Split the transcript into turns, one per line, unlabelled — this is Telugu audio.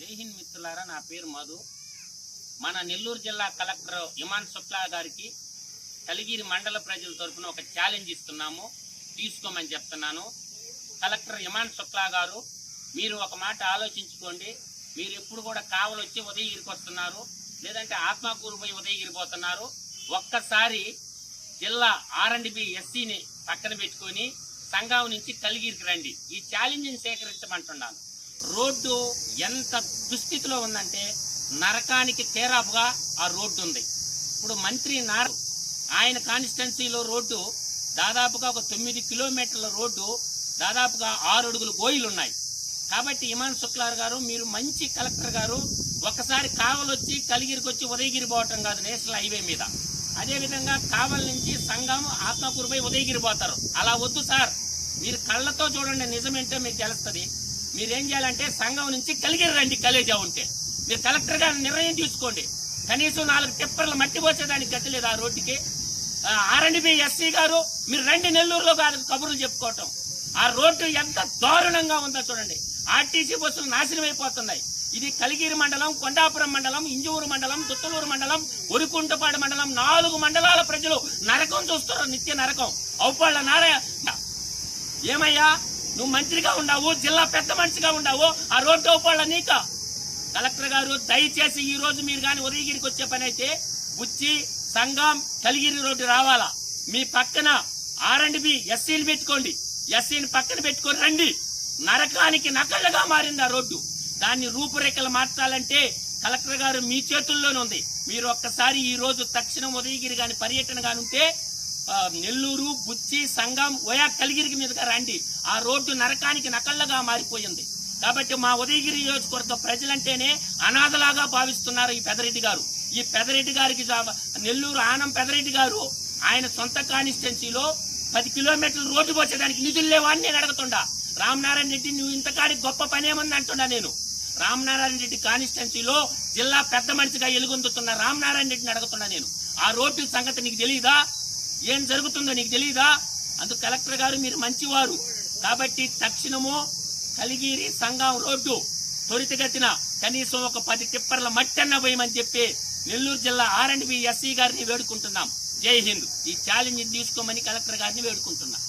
జై హింద్ మిత్రులారా, నా పేరు మధు. మన నెల్లూరు జిల్లా కలెక్టర్ ఇమాన్ శుక్లా గారికి కలిగిరి మండల ప్రజల తరఫున ఒక ఛాలెంజ్ ఇస్తున్నాము, తీసుకోమని చెప్తున్నాను. కలెక్టర్ ఇమాన్ శుక్లా గారు, మీరు ఒక మాట ఆలోచించుకోండి. మీరు ఎప్పుడు కూడా కావలి వచ్చి ఉదయగిరికి వస్తున్నారు, లేదంటే ఆత్మకూరు పోయి ఉదయగిరి పోతున్నారు. ఒక్కసారి జిల్లా R&B SCని పక్కన పెట్టుకొని సంఘం నుంచి కలిగిరికి రండి. ఈ ఛాలెంజ్ని సేకరించమంటున్నాను. రోడ్డు ఎంత దుస్థితిలో ఉందంటే నరకానికి తేరాపుగా ఆ రోడ్డు ఉంది. ఇప్పుడు మంత్రి నారు ఆయన కాన్స్టిట్యున్సీలో రోడ్డు దాదాపుగా ఒక 9 కిలోమీటర్ల రోడ్డు, దాదాపుగా 6 అడుగుల గోయిలు ఉన్నాయి. కాబట్టి ఇమాన్ శుక్లా గారు, మీరు మంచి కలెక్టర్ గారు, ఒకసారి కావలి వచ్చి కలిగిరికి వచ్చి ఉదయగిరి పోవటం కాదు నేషనల్ హైవే మీద. అదేవిధంగా కావలి నుంచి సంఘం ఆత్మకూరు పోయి ఉదయగిరి పోతారు. అలా వద్దు సార్, మీరు కళ్ళతో చూడండి, నిజమేంటో మీకు తెలుస్తుంది. మీరేం చేయాలంటే సంఘం నుంచి కలిగిరి రండి. కలేజా ఉంటే మీరు కలెక్టర్ గారు నిర్ణయం తీసుకోండి. కనీసం 4 టిప్పర్లు మట్టి పోసేదానికి గతి లేదు ఆ రోడ్డుకి. R&B SC గారు, మీరు రండి నెల్లూరులో కాదు కబుర్లు చెప్పుకోవటం. ఆ రోడ్డు ఎంత దారుణంగా ఉందో చూడండి. RTC బస్సులు నాశనం అయిపోతున్నాయి. ఇది కలిగిరి మండలం, కొండాపురం మండలం, ఇంజూరు మండలం, దుత్తలూరు మండలం, ఒరికుంటపాడు మండలం, 4 మండలాల ప్రజలు నరకం చూస్తున్నారు, నిత్య నరకం. అవుపాళ్ల నారాయణ, ఏమయ్యా నువ్వు మంత్రిగా ఉన్నావు, జిల్లా పెద్ద మనిషిగా ఉన్నావు, ఆ రోడ్డు అవుపాళ్ల నీక. కలెక్టర్ గారు, దయచేసి ఈ రోజు మీరు కానీ ఉదయగిరికి వచ్చే పని అయితే బుచ్చి సంఘం కలిగిరి రోడ్డు రావాలా. మీ పక్కన R&B SCని పెట్టుకోండి, SCని పక్కన పెట్టుకొని రండి. నరకానికి నకళ్ళగా మారింది ఆ రోడ్డు. దాన్ని రూపురేఖలు మార్చాలంటే కలెక్టర్ గారు మీ చేతుల్లోనే ఉంది. మీరు ఒక్కసారి ఈ రోజు తక్షణం ఉదయగిరి గాని పర్యటన గాని ఉంటే నెల్లూరు, బుచ్చి, సంఘం, ఓయా కలిగిరికి మీదుగా రండి. ఆ రోడ్డు నరకానికి నకళ్ళగా మారిపోయింది. కాబట్టి మా ఉదయగిరి నియోజకవర్గ ప్రజలంటేనే అనాథలాగా భావిస్తున్నారు ఈ పెదరెడ్డి గారు. ఈ పెదరెడ్డి గారికి నెల్లూరు ఆనం పెదరెడ్డి గారు ఆయన సొంత కాన్స్టిట్యున్సీలో 10 కిలోమీటర్లు రోడ్డు పోసేదానికి నిధులు లేవా అని నేను అడుగుతుండా. రామనారాయణ రెడ్డి, నువ్వు ఇంతకాడికి గొప్ప పనేమని అంటున్నా నేను. రామనారాయణ రెడ్డి కాన్స్టిట్యున్సీలో జిల్లా పెద్ద మనిషిగా ఎలుగొందుతున్న రామనారాయణ రెడ్డిని అడుగుతున్నా నేను. ఆ రోడ్డు సంగతి నీకు తెలియదా? ఏం జరుగుతుందో నీకు తెలియదా? అందుకు కలెక్టర్ గారు, మీరు మంచివారు కాబట్టి తక్షణము కలిగిరి సంఘం రోడ్డు త్వరితగతిన కనీసం ఒక 10 టిప్పర్ల మట్టన్న పోయమని చెప్పి నెల్లూరు జిల్లా R&B SC గారిని వేడుకుంటున్నాం. జై హింద్. ఈ ఛాలెంజ్ తీసుకోమని కలెక్టర్ గారిని వేడుకుంటున్నా.